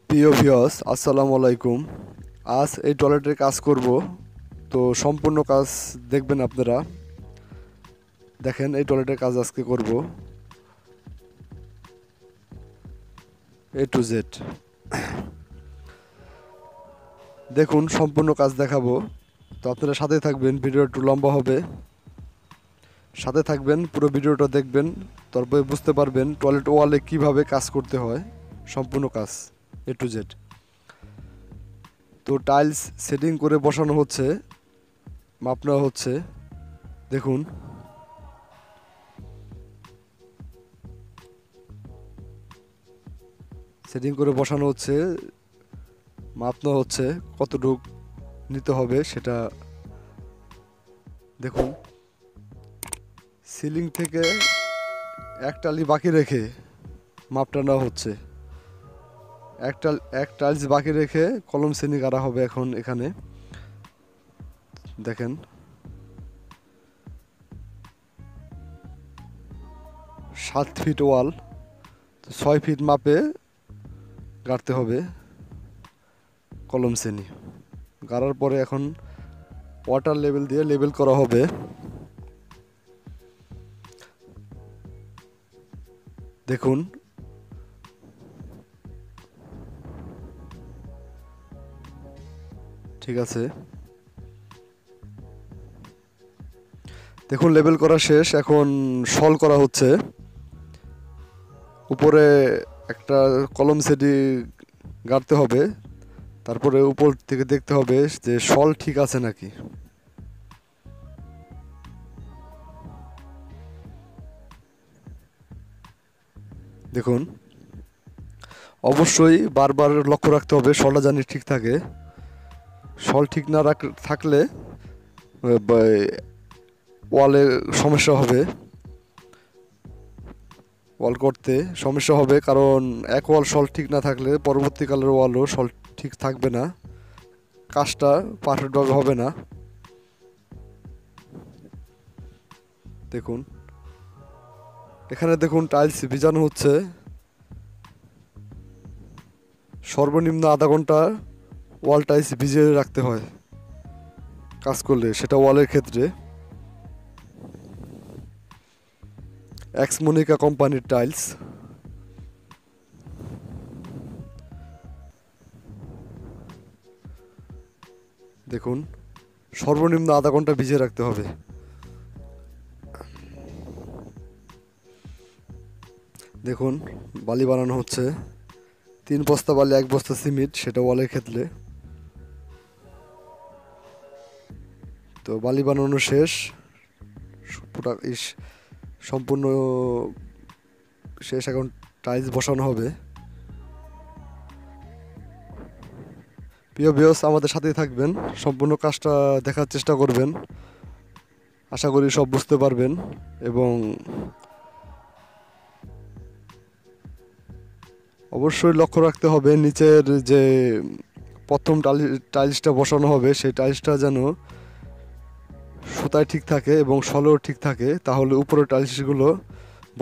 প্রিয় ভিউয়ার্স, আসসালামু আলাইকুম। আজ এই টয়লেটের কাজ করব, তো সম্পূর্ণ কাজ দেখবেন আপনারা। দেখেন, এই টয়লেটের কাজ আজকে করব A to Z। দেখুন, সম্পূর্ণ কাজ দেখাবো, তো আপনারা সাথে থাকবেন। ভিডিও একটু লম্বা হবে, সাথে থাকবেন, পুরো ভিডিওটা দেখবেন, তারপরে বুঝতে পারবেন টয়লেট ওয়ালে কিভাবে কাজ করতে হয়। সম্পূর্ণ কাজ A to Z। তো টাইলস সেটিং করে বসানো হচ্ছে, মাপ নেওয়া হচ্ছে। দেখুন, সেটিং করে বসানো হচ্ছে, মাপ নেওয়া হচ্ছে কতটুক নিতে হবে সেটা। দেখুন, সিলিং থেকে এক টালি বাকি রেখে মাপটা নেওয়া হচ্ছে। এক টাইলস বাকি রেখে কলম শ্রেণী গাড়া হবে এখন এখানে। দেখেন, 7 ফিট ওয়াল, 6 ফিট মাপে গাড়তে হবে কলম শ্রেণী। গাড়ার পরে এখন ওয়াটার লেভেল দিয়ে লেবেল করা হবে। দেখুন, ঠিক আছে। দেখুন, লেবেল করা শেষ, এখন সল করা হচ্ছে। উপরে একটা কলম সেটি গাড়তে হবে, তারপরে উপর থেকে দেখতে হবে যে সল ঠিক আছে নাকি। দেখুন, অবশ্যই বারবার লক্ষ্য রাখতে হবে সলটা জানি ঠিক থাকে। সল ঠিক না থাকলে ওয়ালে সমস্যা হবে, ওয়াল করতে সমস্যা হবে। কারণ এক ওয়াল সল ঠিক না থাকলে পরবর্তীকালের ওয়ালও সল ঠিক থাকবে না, কাজটা পারফেক্টভাবে হবে না। দেখুন, এখানে দেখুন টাইলস ভিজানো হচ্ছে। সর্বনিম্ন আধা ঘন্টা ওয়াল টাইলস ভিজিয়ে রাখতে হয় কাজ করলে, সেটা ওয়ালের ক্ষেত্রে। এক্সমোনিকা কোম্পানির টাইলস। দেখুন, সর্বনিম্ন আধা ঘন্টা ভিজিয়ে রাখতে হবে। দেখুন, বালি বানানো হচ্ছে, 3 বস্তা বালি 1 বস্তা সিমেন্ট, সেটা ওয়ালের ক্ষেত্রে। তো বালি বানানো শেষ, সম্পূর্ণ শেষ। এখন টাইলস বসানো হবে। প্রিয় ভিউয়ার্স, আমাদের সাথেই থাকবেন, সম্পূর্ণ কাজটা দেখার চেষ্টা করবেন। আশা করি সব বুঝতে পারবেন। এবং অবশ্যই লক্ষ্য রাখতে হবে নিচের যে প্রথম টাইলসটা বসানো হবে, সেই টাইলসটা যেন সুতায় ঠিক থাকে এবং সলেও ঠিক থাকে, তাহলে উপরের টাইলসগুলো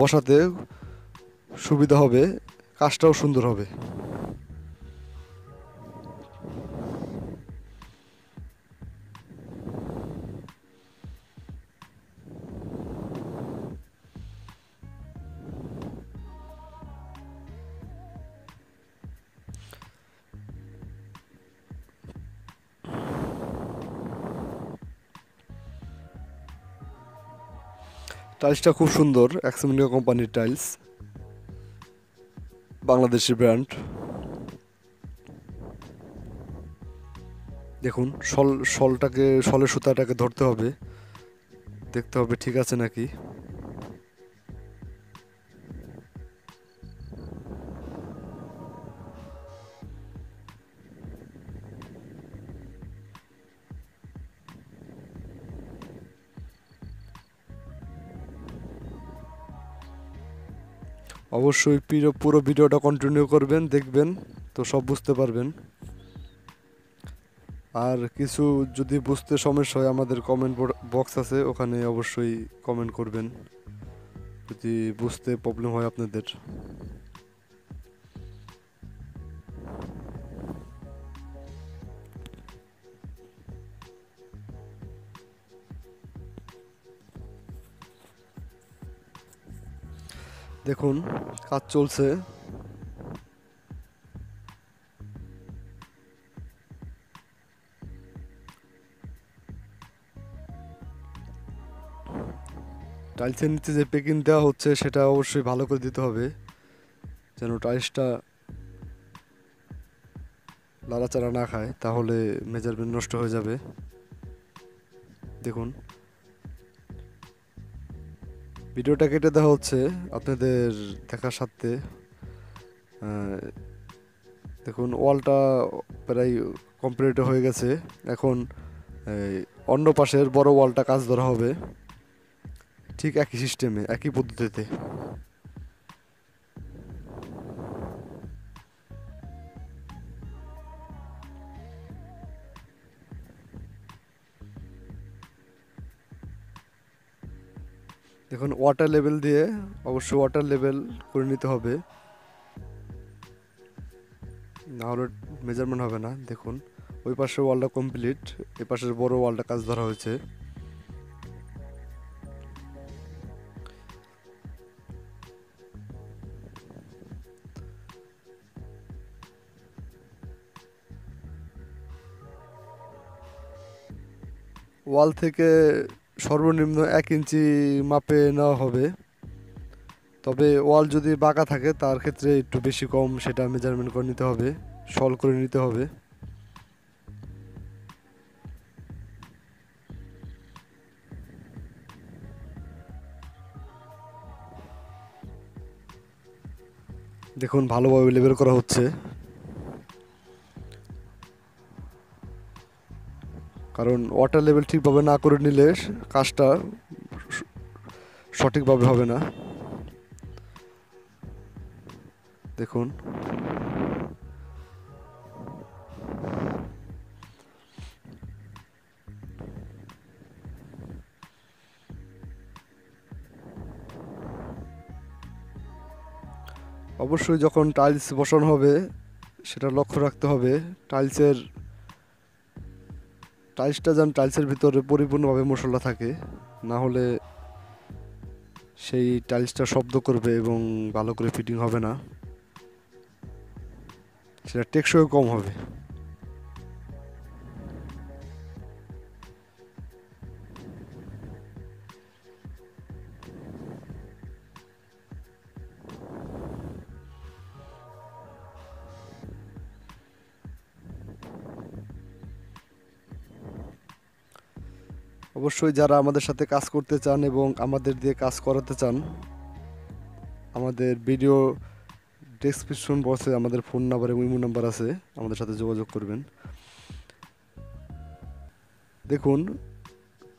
বসাতে সুবিধা হবে, কাজটাও সুন্দর হবে। টাইলসটা খুব সুন্দর, এক্সমোনিকা কোম্পানির টাইলস, বাংলাদেশি ব্র্যান্ড। দেখুন, সলের সুতাটাকে ধরতে হবে, দেখতে হবে ঠিক আছে নাকি। অবশ্যই পুরো ভিডিওটা কন্টিনিউ করবেন, দেখবেন, তো সব বুঝতে পারবেন। আর কিছু যদি বুঝতে সমস্যা হয় আমাদের কমেন্ট বক্স আছে, ওখানে অবশ্যই কমেন্ট করবেন যদি বুঝতে প্রবলেম হয় আপনাদের। দেখুন কাজ চলছে। টাইলসের নিচে যে পেকিং দেওয়া হচ্ছে সেটা অবশ্যই ভালো করে দিতে হবে, যেন টাইলসটা লাড়াচাড়া না খায়, তাহলে মেজারমেন্ট নষ্ট হয়ে যাবে। দেখুন ভিডিওটা কেটে দেওয়া হচ্ছে আপনাদের দেখার সাথে। দেখুন ওয়ালটা প্রায় কমপ্লিট হয়ে গেছে। এখন এই অন্য পাশের বড় ওয়ালটা কাজ ধরা হবে ঠিক একই সিস্টেমে, একই পদ্ধতিতে। দেখুন ওয়াটার লেভেল দিয়ে অবশ্যই ওয়াটার লেভেল করে নিতে হবে, না হলে মেজারমেন্ট হবে না। দেখুন ওই পাশের ওয়ালটা কমপ্লিট, এই পাশের বড় ওয়ালটা কাজ ধরা হয়েছে। ওয়াল থেকে সর্বনিম্ন 1 ইঞ্চি মাপে নেওয়া হবে, তবে ওয়াল যদি বাঁকা থাকে তার ক্ষেত্রে একটু বেশি কম সেটা মেজারমেন্ট করে নিতে হবে, সল করে নিতে হবে। দেখুন ভালোভাবে লেবেল করা হচ্ছে, কারণ ওয়াটার লেভেল ঠিকভাবে না করে নিলে কাজটা সঠিকভাবে হবে না। দেখুন অবশ্যই যখন টাইলস বসানো হবে সেটা লক্ষ্য রাখতে হবে টাইলসটা যেন টাইলসের ভিতরে পরিপূর্ণভাবে মশলা থাকে, না হলে সেই টাইলসটা শব্দ করবে এবং ভালো করে ফিটিং হবে না, সেটা টেকসইও কম হবে। অবশ্যই যারা আমাদের সাথে কাজ করতে চান এবং আমাদের দিয়ে কাজ করাতে চান, আমাদের ভিডিও ডেসক্রিপশন বক্সে আমাদের ফোন নাম্বার এবং ইমো নাম্বার আছে, আমাদের সাথে যোগাযোগ করবেন। দেখুন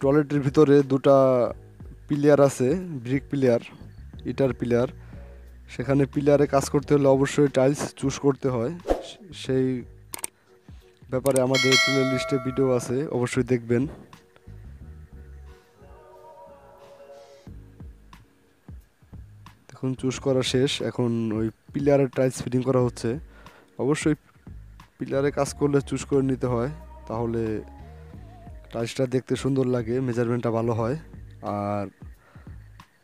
টয়লেটের ভিতরে দুটা পিলিয়ার আছে, ব্রিক পিলিয়ার, ইটার পিলিয়ার। সেখানে পিলিয়ারে কাজ করতে হলে অবশ্যই টাইলস চুজ করতে হয়, সেই ব্যাপারে আমাদের প্লে লিস্টে ভিডিও আছে, অবশ্যই দেখবেন। দেখুন চুজ করা শেষ, এখন ওই পিলারের টাইলস ফিটিং করা হচ্ছে। অবশ্যই পিলারে কাজ করলে চুজ করে নিতে হয়, তাহলে টাইলসটা দেখতে সুন্দর লাগে, মেজারমেন্টটা ভালো হয়, আর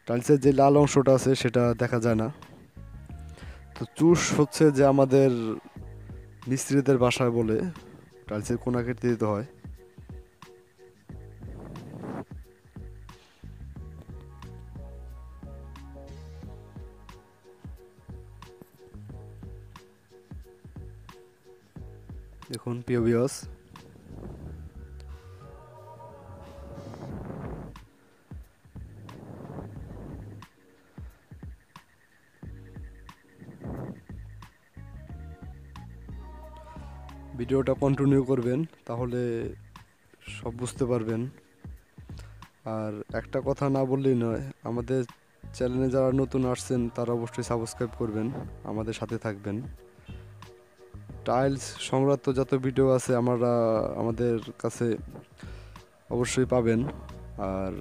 টাইলসের যে লাল অংশটা আছে সেটা দেখা যায় না। তো চুষ হচ্ছে যে আমাদের মিস্ত্রিদের বাসায় বলে টাইলসের কোনা কেটে দিতে হয়। দেখুন প্রিয় ভিউয়ার্স, ভিডিওটা কন্টিনিউ করবেন, তাহলে সব বুঝতে পারবেন। আর একটা কথা না বললেই নয়, আমাদের চ্যানেলে যারা নতুন আসছেন তারা অবশ্যই সাবস্ক্রাইব করবেন, আমাদের সাথে থাকবেন। টাইলস সংক্রান্ত যত ভিডিও আছে আমাদের কাছে অবশ্যই পাবেন। আর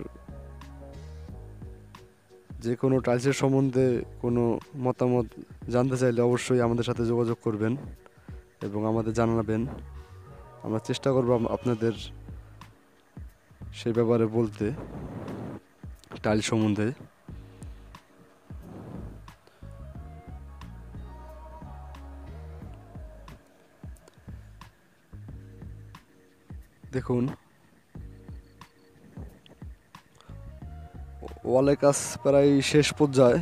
যে কোনো টাইলসের সম্বন্ধে কোনো মতামত জানতে চাইলে অবশ্যই আমাদের সাথে যোগাযোগ করবেন এবং আমাদের জানাবেন। আমরা চেষ্টা করব আপনাদের সেই ব্যাপারে বলতে, টাইলস সম্বন্ধে। দেখুন ওয়ালের কাজ প্রায় শেষ পর্যায়ে।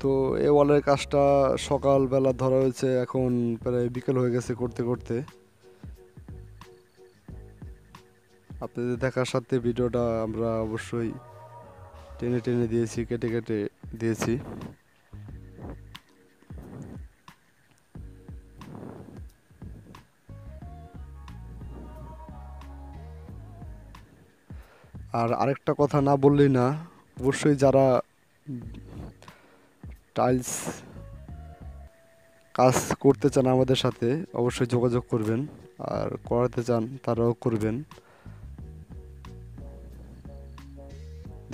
তো এই ওয়ালের কাজটা সকালবেলা ধরা হয়েছে, এখন প্রায় বিকেল হয়ে গেছে করতে করতে। আপনাদের দেখার সাথে ভিডিওটা আমরা অবশ্যই টেনে টেনে দিয়েছি, কেটে কেটে দিয়েছি। আর আরেকটা কথা না বললেই না, অবশ্যই যারা টাইলস কাজ করতে চান আমাদের সাথে অবশ্যই যোগাযোগ করবেন, আর করাতে চান তারাও করবেন।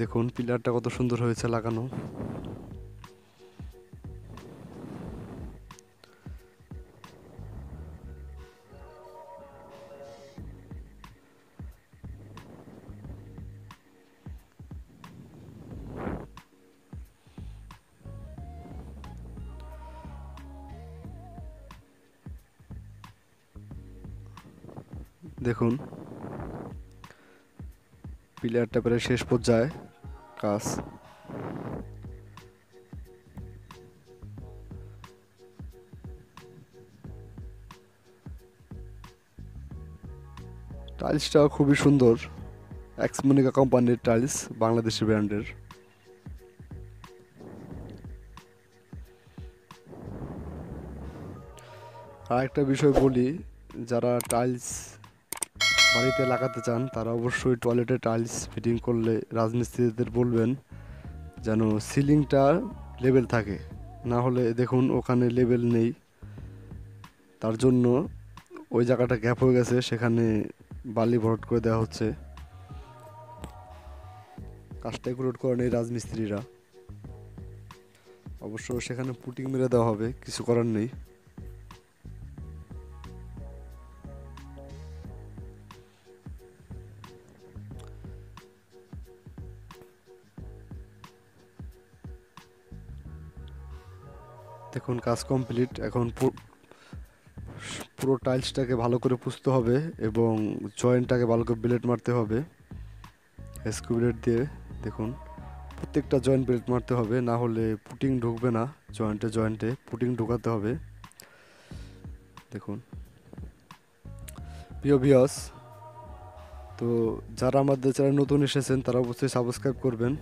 দেখুন পিলারটা কত সুন্দর হয়েছে লাগানো। দেখুন পিলারটা প্রায় শেষ পর্যায়ে কাজ। টাইলসটা খুবই সুন্দর, এক্সমনিকা কোম্পানির টাইলস, বাংলাদেশি ব্র্যান্ডের। আর একটা বিষয় বলি, যারা টাইলস বাড়িতে লাগাতে চান তারা অবশ্যই টয়লেটে টাইলস ফিটিং করলে রাজমিস্ত্রিদের বলবেন যেন সিলিংটা লেভেল থাকে, না হলে দেখুন ওখানে লেভেল নেই, তার জন্য ওই জায়গাটা গ্যাপ হয়ে গেছে, সেখানে বালি ভরাট করে দেওয়া হচ্ছে। কাজটা একুরেট করেন এই রাজমিস্ত্রিরা, অবশ্য সেখানে পুটিং মেরে দেওয়া হবে, কিছু করার নেই। দেখুন কাজ কমপ্লিট, এখন পুরো টাইলসটাকে ভালো করে পুষতে হবে এবং জয়েন্টটাকে ভালো করে ব্লেড মারতে হবে স্ক্রু ব্লেড দিয়ে। দেখুন প্রত্যেকটা জয়েন্ট ব্লেড মারতে হবে, না হলে পুটিং ঢুকবে না, জয়েন্টে জয়েন্টে পুটিং ঢোকাতে হবে। দেখুন প্রিয় ভিউয়ার্স, তো যারা আমাদের চ্যানেল নতুন এসেছেন তারা অবশ্যই সাবস্ক্রাইব করবেন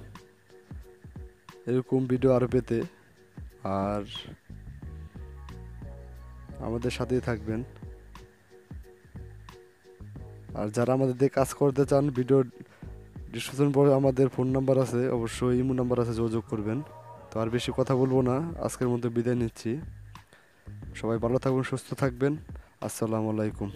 এরকম ভিডিও আরও পেতে, আর আমাদের সাথেই থাকবেন। আর যারা আমাদের দিয়ে কাজ করতে চান, ভিডিও ডিসক্রিপশন পরে আমাদের ফোন নাম্বার আছে, অবশ্যই ইমো নাম্বার আছে, যোগাযোগ করবেন। তো আর বেশি কথা বলবো না, আজকের মধ্যে বিদায় নিচ্ছি। সবাই ভালো থাকবেন, সুস্থ থাকবেন। আসসালামু আলাইকুম।